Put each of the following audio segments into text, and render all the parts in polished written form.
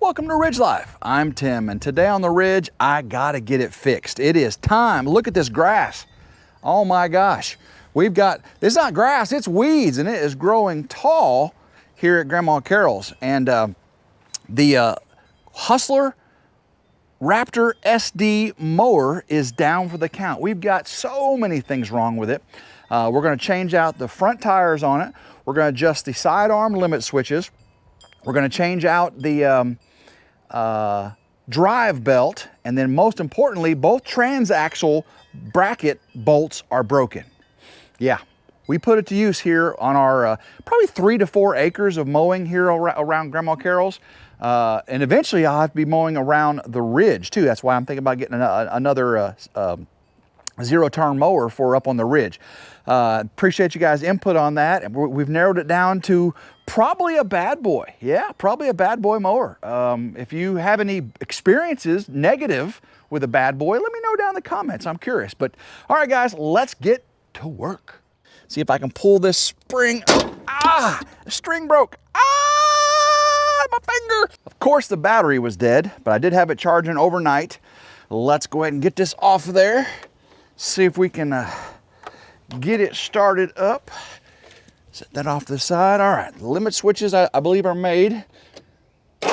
Welcome to Ridge Life. I'm Tim, and today on the Ridge, I gotta get it fixed. It is time. Look at this grass. Oh my gosh. It's not grass, it's weeds, and it is growing tall here at Grandma Carol's. And the Hustler Raptor SD mower is down for the count. We've got so many things wrong with it. We're gonna change out the front tires on it. We're gonna adjust the sidearm limit switches. We're gonna change out the drive belt, and then most importantly, both transaxle bracket bolts are broken. Yeah, we put it to use here on our probably 3 to 4 acres of mowing here around Grandma Carol's. And eventually I'll have to be mowing around the ridge too. That's why I'm thinking about getting another zero-turn mower for up on the ridge. Appreciate you guys' input on that. And we've narrowed it down to probably a bad boy. Yeah, probably a bad boy mower. If you have any experiences, negative, with a bad boy, let me know down in the comments. I'm curious. But all right, guys, let's get to work. See if I can pull this spring. Ah, the string broke. Ah, my finger. Of course, the battery was dead, but I did have it charging overnight. Let's go ahead and get this off there. See if we can get it started up. Set that off to the side. All right, the limit switches I believe are made. There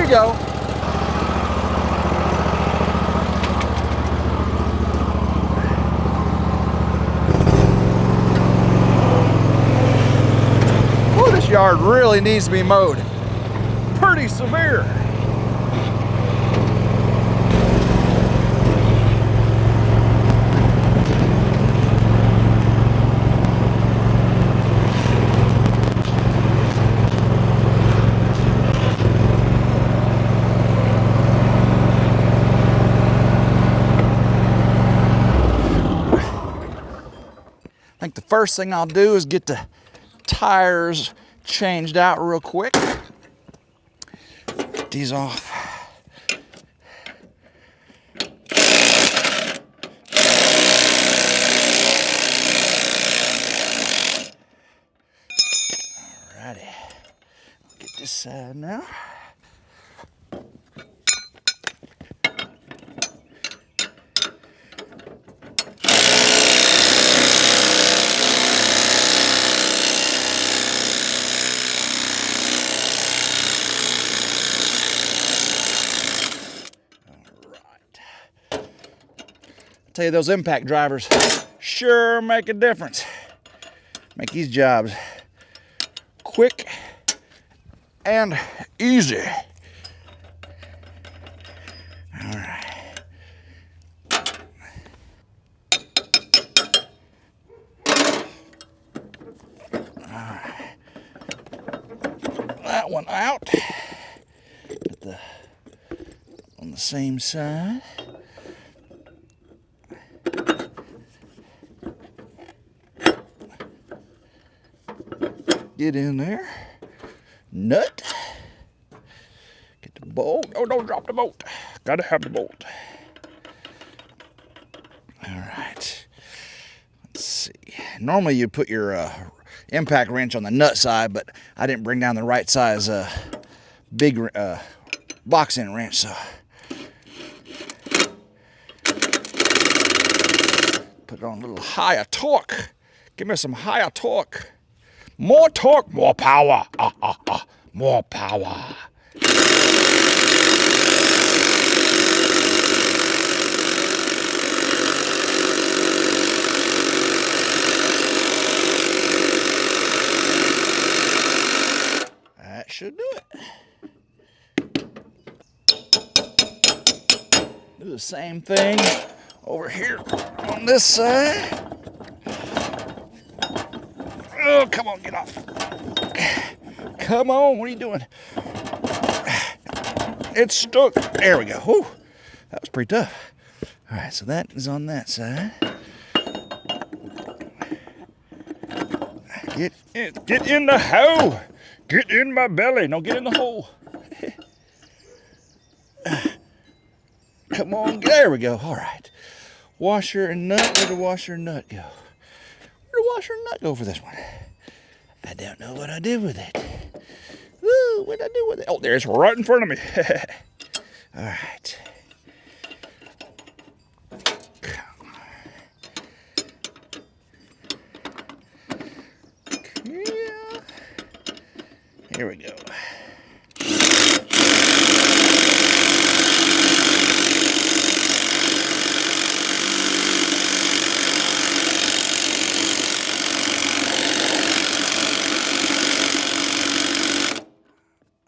you go. Ooh, this yard really needs to be mowed. Pretty severe. I think the first thing I'll do is get the tires changed out real quick. Get these off. Alrighty, get this side now. Tell you, those impact drivers sure make a difference. Make these jobs quick and easy. All right. All right. That one out. Put on the same side. Get in there. Nut. Get the bolt. Oh, don't drop the bolt. Gotta have the bolt. All right. Let's see. Normally you put your impact wrench on the nut side, but I didn't bring down the right size big box end wrench, so put it on a little higher torque. Give me some higher torque. More torque, more power. More power. That should do it. Do the same thing over here on this side. Oh, come on, get off. Come on, what are you doing? It's stuck. There we go. Whew. That was pretty tough. All right, so that is on that side. Get in the hole. Get in my belly. No, get in the hole. Come on, there we go. All right. Washer and nut. Where'd the washer and nut go? Where'd the washer and nut go for this one? I don't know what I did with it. Ooh, where'd did I do with it? Oh, there's right in front of me. All right. Yeah. Here we go.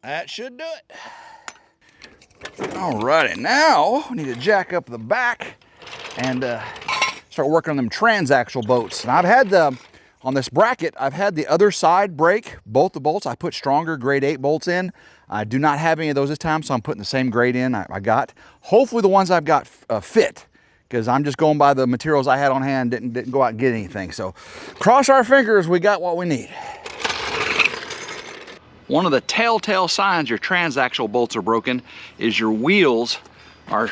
That should do it. All righty, now we need to jack up the back and start working on them transaxle bolts. And I've had on this bracket, I've had the other side break, both the bolts. I put stronger grade 8 bolts in. I do not have any of those this time, so I'm putting the same grade in I got. Hopefully the ones I've got fit, because I'm just going by the materials I had on hand, didn't go out and get anything. So cross our fingers, we got what we need. One of the telltale signs your transaxle bolts are broken is your wheels are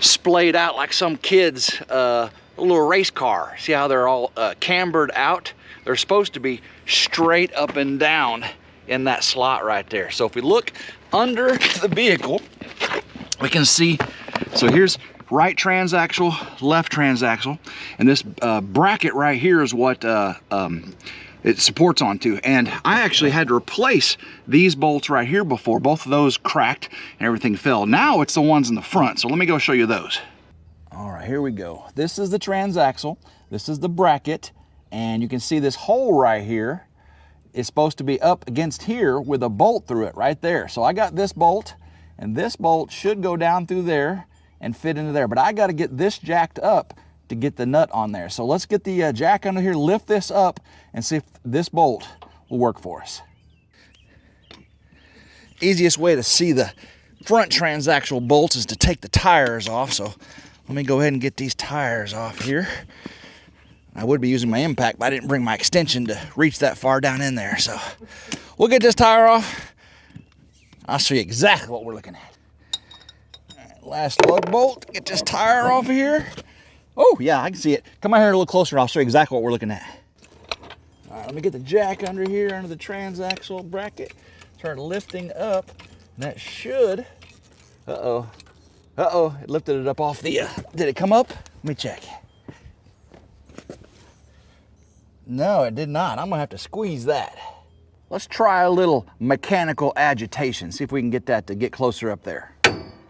splayed out like some kid's little race car. See how they're all cambered out? They're supposed to be straight up and down in that slot right there. So if we look under the vehicle, we can see, so here's right transaxle, left transaxle, and this bracket right here is what it supports onto. And I actually had to replace these bolts right here before. Both of those cracked and everything fell. Now it's the ones in the front. So let me go show you those. All right, here we go. This is the transaxle. This is the bracket. And you can see this hole right here is supposed to be up against here with a bolt through it right there. So I got this bolt, and this bolt should go down through there and fit into there. But I got to get this jacked up to get the nut on there. So let's get the jack under here, lift this up, and see if this bolt will work for us. Easiest way to see the front transaxle bolts is to take the tires off. So let me go ahead and get these tires off here. I would be using my impact, but I didn't bring my extension to reach that far down in there. So we'll get this tire off. I'll show you exactly what we're looking at. All right, last lug bolt, get this tire off of here. Oh, yeah, I can see it. Come out here a little closer, I'll show you exactly what we're looking at. All right, let me get the jack under here, under the transaxle bracket. Start lifting up. That should, it lifted it up off the, did it come up? Let me check. No, it did not. I'm gonna have to squeeze that. Let's try a little mechanical agitation, see if we can get that to get closer up there.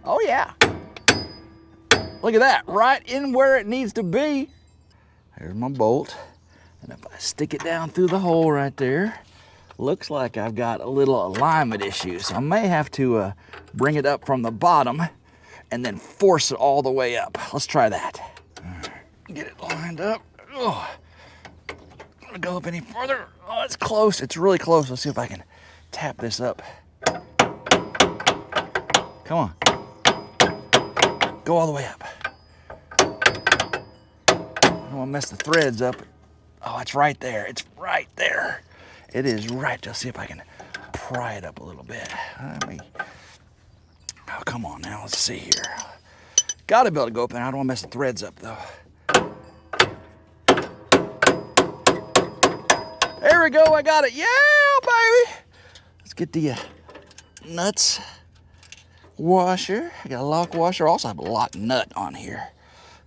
Oh, yeah. Look at that, right in where it needs to be. There's my bolt. And if I stick it down through the hole right there, looks like I've got a little alignment issue. So I may have to bring it up from the bottom and then force it all the way up. Let's try that. Right, get it lined up. Oh, I'm gonna go up any further. Oh, it's close, it's really close. Let's see if I can tap this up. Come on. Go all the way up. I don't want to mess the threads up. Oh, it's right there. It's right there. It is right. Let's see if I can pry it up a little bit. Oh, come on now. Let's see here. Got to be able to go up there. I don't want to mess the threads up, though. There we go. I got it. Yeah, baby. Let's get the nuts washer. I got a lock washer. I also have a lock nut on here.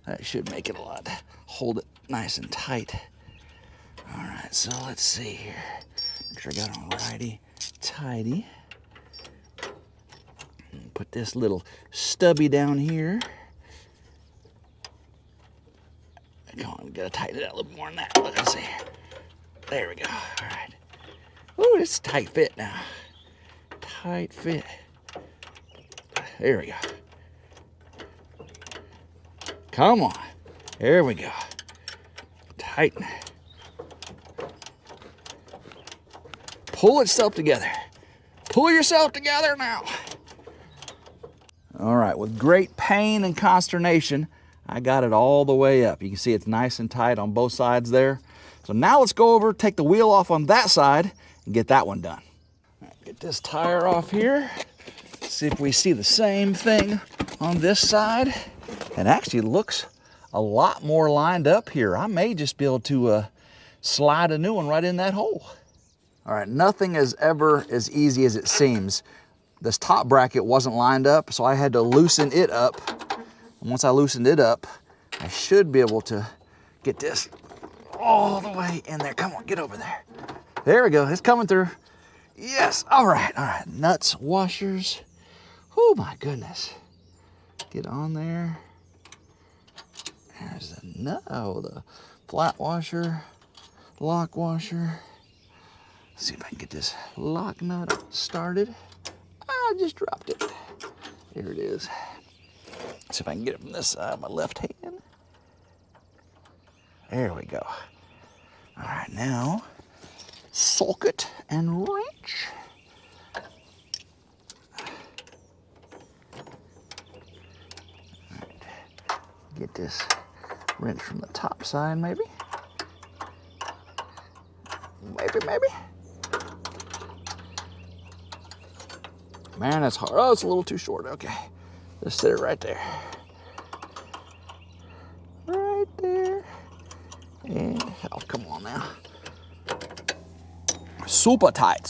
That should make it a lot. Hold it nice and tight. All right, so let's see here. Make sure I got it on righty tighty. Put this little stubby down here. Come on, we gotta tighten it out a little more than that. Let's see. There we go. All right. Ooh, it's a tight fit now. Tight fit. There we go. Come on. There we go. Tighten. Pull itself together. Pull yourself together now. All right, with great pain and consternation, I got it all the way up. You can see it's nice and tight on both sides there. So now let's go over, take the wheel off on that side and get that one done. All right, get this tire off here. See if we see the same thing on this side. It actually looks a lot more lined up here. I may just be able to slide a new one right in that hole. All right, nothing is ever as easy as it seems this top bracket wasn't lined up, so I had to loosen it up. And once I loosened it up, I should be able to get this all the way in there. Come on, get over there. There we go, it's coming through. Yes, all right. Nuts, washers. Oh my goodness. Get on there. There's the nut, oh, the flat washer, lock washer. Let's see if I can get this lock nut started. I just dropped it. There it is. Let's see if I can get it from this side, my left hand. There we go. All right, now, socket and wrench. All right. Get this wrench from the top side, maybe. Maybe. Man, that's hard. Oh, it's a little too short. Okay, just sit it right there. Right there. And, oh, come on now. Super tight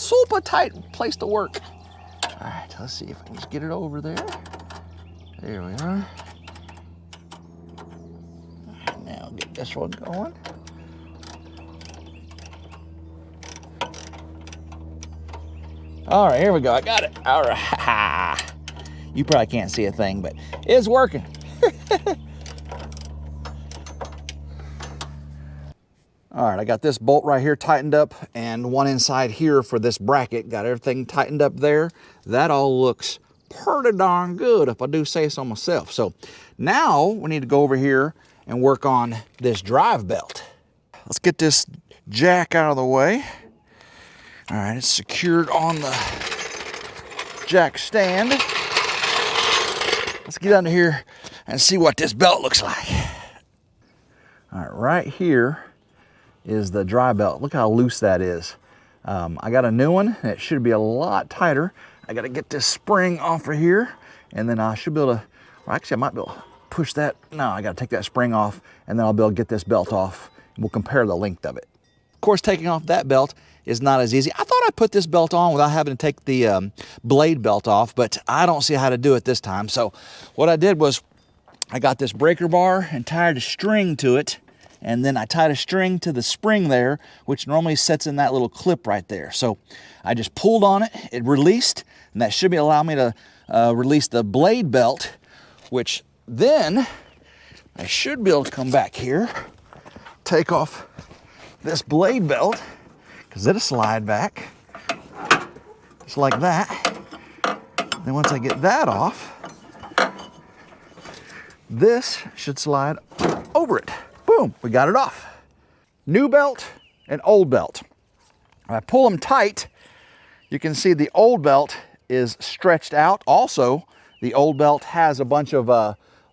place to work. All right, let's see if I can just get it over there. There we are. All right, now get this one going. All right, here we go, I got it. All right, you probably can't see a thing, but it's working. All right, I got this bolt right here tightened up and one inside here for this bracket. Got everything tightened up there. That all looks pretty darn good, if I do say so myself. So now we need to go over here and work on this drive belt. Let's get this jack out of the way. All right, it's secured on the jack stand. Let's get under here and see what this belt looks like. All right here is the dry belt. Look how loose that is. I got a new one, and it should be a lot tighter. I got to get this spring off of here, and then I should be able to, well, actually I might be able to push that. No, I got to take that spring off, and then I'll be able to get this belt off. We'll compare the length of it. Of course, taking off that belt is not as easy. I thought I put this belt on without having to take the blade belt off, but I don't see how to do it this time. So what I did was I got this breaker bar and tied a string to it, and then I tied a string to the spring there, which normally sits in that little clip right there. So I just pulled on it, it released, and that should be allowing me to release the blade belt, which then I should be able to come back here, take off this blade belt, because it'll slide back, just like that. Then once I get that off, this should slide over it. Boom, we got it off. New belt and old belt. When I pull them tight, you can see the old belt is stretched out. Also, the old belt has a bunch of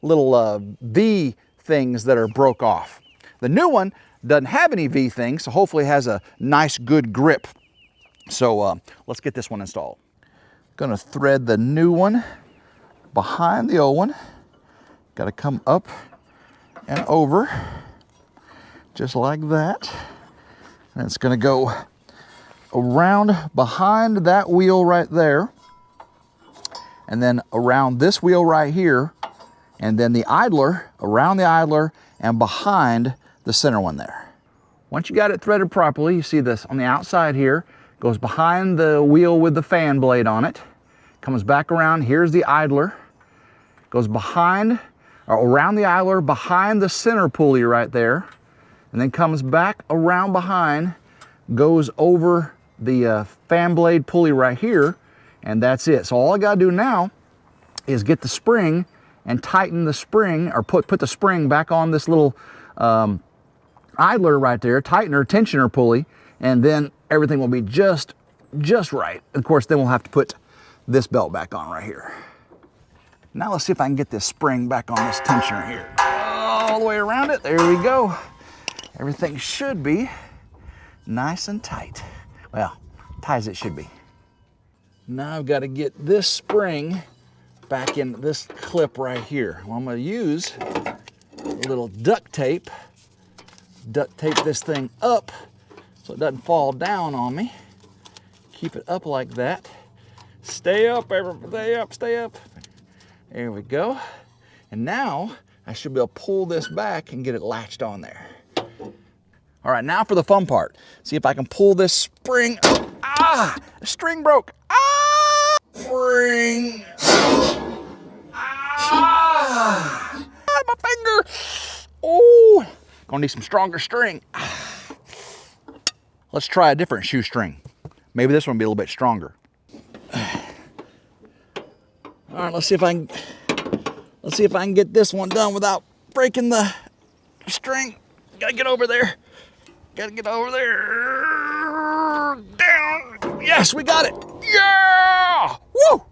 little V things that are broke off. The new one doesn't have any V things, so hopefully it has a nice, good grip. So let's get this one installed. Gonna thread the new one behind the old one. Gotta come up and over, just like that. And it's gonna go around behind that wheel right there, and then around this wheel right here, and then the idler, around the idler, and behind the center one there. Once you got it threaded properly, you see this on the outside here, goes behind the wheel with the fan blade on it, comes back around, here's the idler, goes behind, or around the idler, behind the center pulley right there, and then comes back around behind, goes over the fan blade pulley right here, and that's it. So all I gotta do now is get the spring and tighten the spring, or put the spring back on this little idler right there, tightener, tensioner pulley, and then everything will be just right. Of course, then we'll have to put this belt back on right here. Now let's see if I can get this spring back on this tensioner here. All the way around it, there we go. Everything should be nice and tight. Well, tight as it should be. Now I've got to get this spring back in this clip right here. Well, I'm going to use a little duct tape this thing up so it doesn't fall down on me. Keep it up like that. Stay up, everybody, stay up, stay up. There we go. And now I should be able to pull this back and get it latched on there. All right, now for the fun part. See if I can pull this spring. Ah, the string broke. Ah, spring. Ah, my finger. Oh, gonna need some stronger string. Let's try a different shoestring. Maybe this one will be a little bit stronger. All right, let's see if I can get this one done without breaking the string. Gotta get over there. Gotta get over there. Down. Yes, we got it. Yeah! Woo! All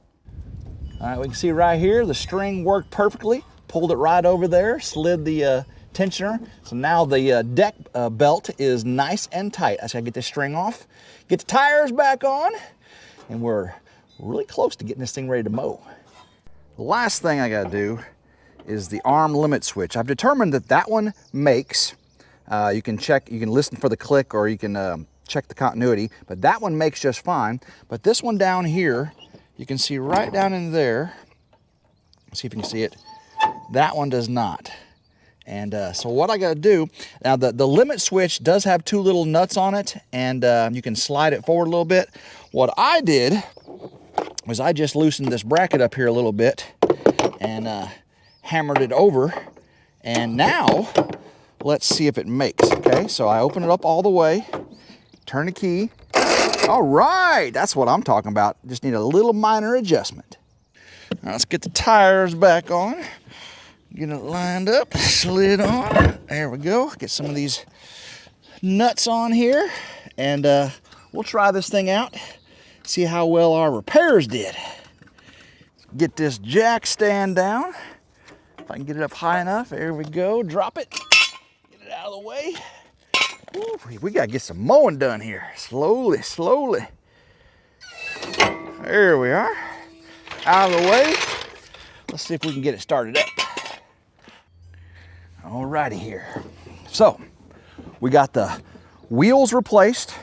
right, we can see right here, the string worked perfectly. Pulled it right over there, slid the tensioner. So now the deck belt is nice and tight. I just gotta get this string off, get the tires back on, and we're really close to getting this thing ready to mow. The last thing I gotta do is the arm limit switch. I've determined that that one makes, you can listen for the click, or you can check the continuity, but that one makes just fine. But this one down here, you can see right down in there, let's see if you can see it, that one does not. And so what I gotta do, now the limit switch does have two little nuts on it, and you can slide it forward a little bit. What I did was I just loosened this bracket up here a little bit and hammered it over. And now, let's see if it makes, okay? So I open it up all the way, turn the key. All right, that's what I'm talking about. Just need a little minor adjustment. Now let's get the tires back on. Get it lined up, slid on. There we go. Get some of these nuts on here, and we'll try this thing out. See how well our repairs did. Get this jack stand down. If I can get it up high enough, there we go. Drop it, get it out of the way. Ooh, we gotta get some mowing done here. Slowly, slowly. There we are, out of the way. Let's see if we can get it started up. Alrighty here. So, we got the wheels replaced.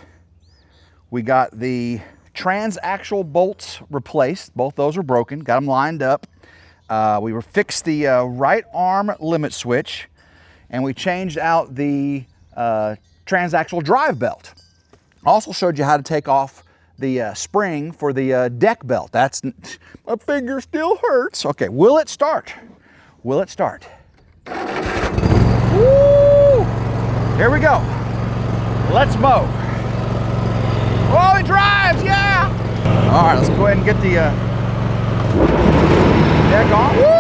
We got the transaxle bolts replaced. Both those are broken. Got them lined up. We fixed the right arm limit switch, and we changed out the transaxle drive belt. Also showed you how to take off the spring for the deck belt. That's, my finger still hurts. Okay, will it start? Will it start? Woo! Here we go. Let's mow. Oh, it drives, yeah! All right, let's go ahead and get the deck on. Woo!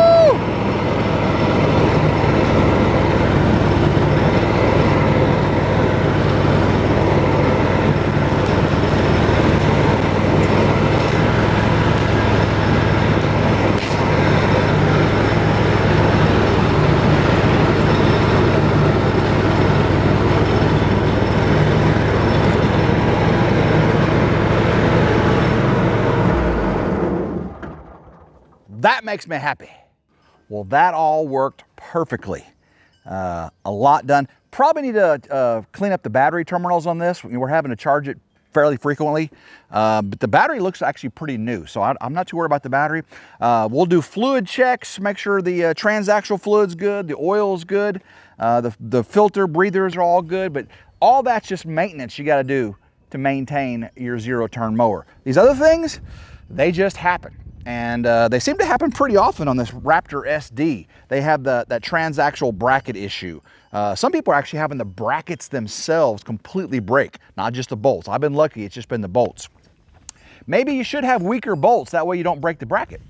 That makes me happy. Well, that all worked perfectly. A lot done. Probably need to clean up the battery terminals on this. We're having to charge it fairly frequently, but the battery looks actually pretty new, so I'm not too worried about the battery. We'll do fluid checks, make sure the transaxle fluid's good, the oil's good, the filter breathers are all good, but all that's just maintenance you gotta do to maintain your zero-turn mower. These other things, they just happen. And they seem to happen pretty often on this Raptor SD. They have that transaxle bracket issue. Some people are actually having the brackets themselves completely break, not just the bolts. I've been lucky, it's just been the bolts. Maybe you should have weaker bolts, that way you don't break the bracket.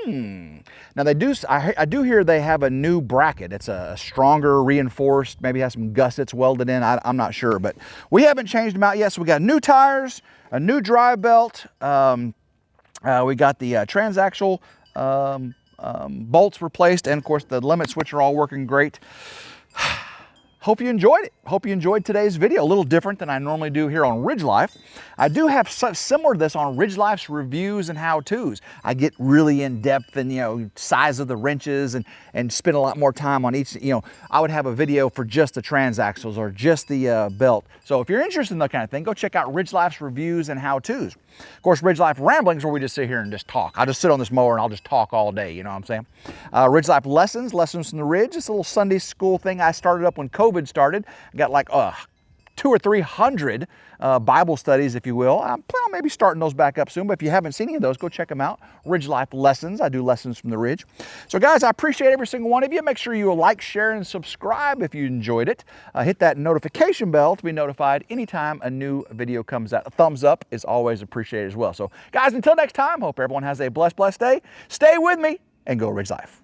Now they do, I do hear they have a new bracket. It's a stronger, reinforced, maybe has some gussets welded in, I'm not sure, but we haven't changed them out yet. So we got new tires, a new drive belt, we got the transaxle bolts replaced, and of course the limit switch are all working great. hope you enjoyed it. Hope you enjoyed today's video. A little different than I normally do here on RidgeLife. I do have similar to this on RidgeLife's reviews and how-tos. I get really in depth and, you know, size of the wrenches and spend a lot more time on each, you know, I would have a video for just the transaxles or just the belt. So if you're interested in that kind of thing, go check out RidgeLife's reviews and how-tos. Of course, RidgeLife Ramblings, where we just sit here and just talk. I just sit on this mower and I'll just talk all day, you know what I'm saying? RidgeLife Lessons, Lessons from the Ridge. It's a little Sunday school thing I started up when COVID started. I got like 200 or 300 Bible studies, if you will. I'm maybe starting those back up soon, but if you haven't seen any of those, go check them out. RidgeLife Lessons. I do lessons from the Ridge. So guys, I appreciate every single one of you. Make sure you like, share, and subscribe if you enjoyed it. Hit that notification bell to be notified anytime a new video comes out. A thumbs up is always appreciated as well. So guys, until next time, hope everyone has a blessed day. Stay with me and go Ridge Life.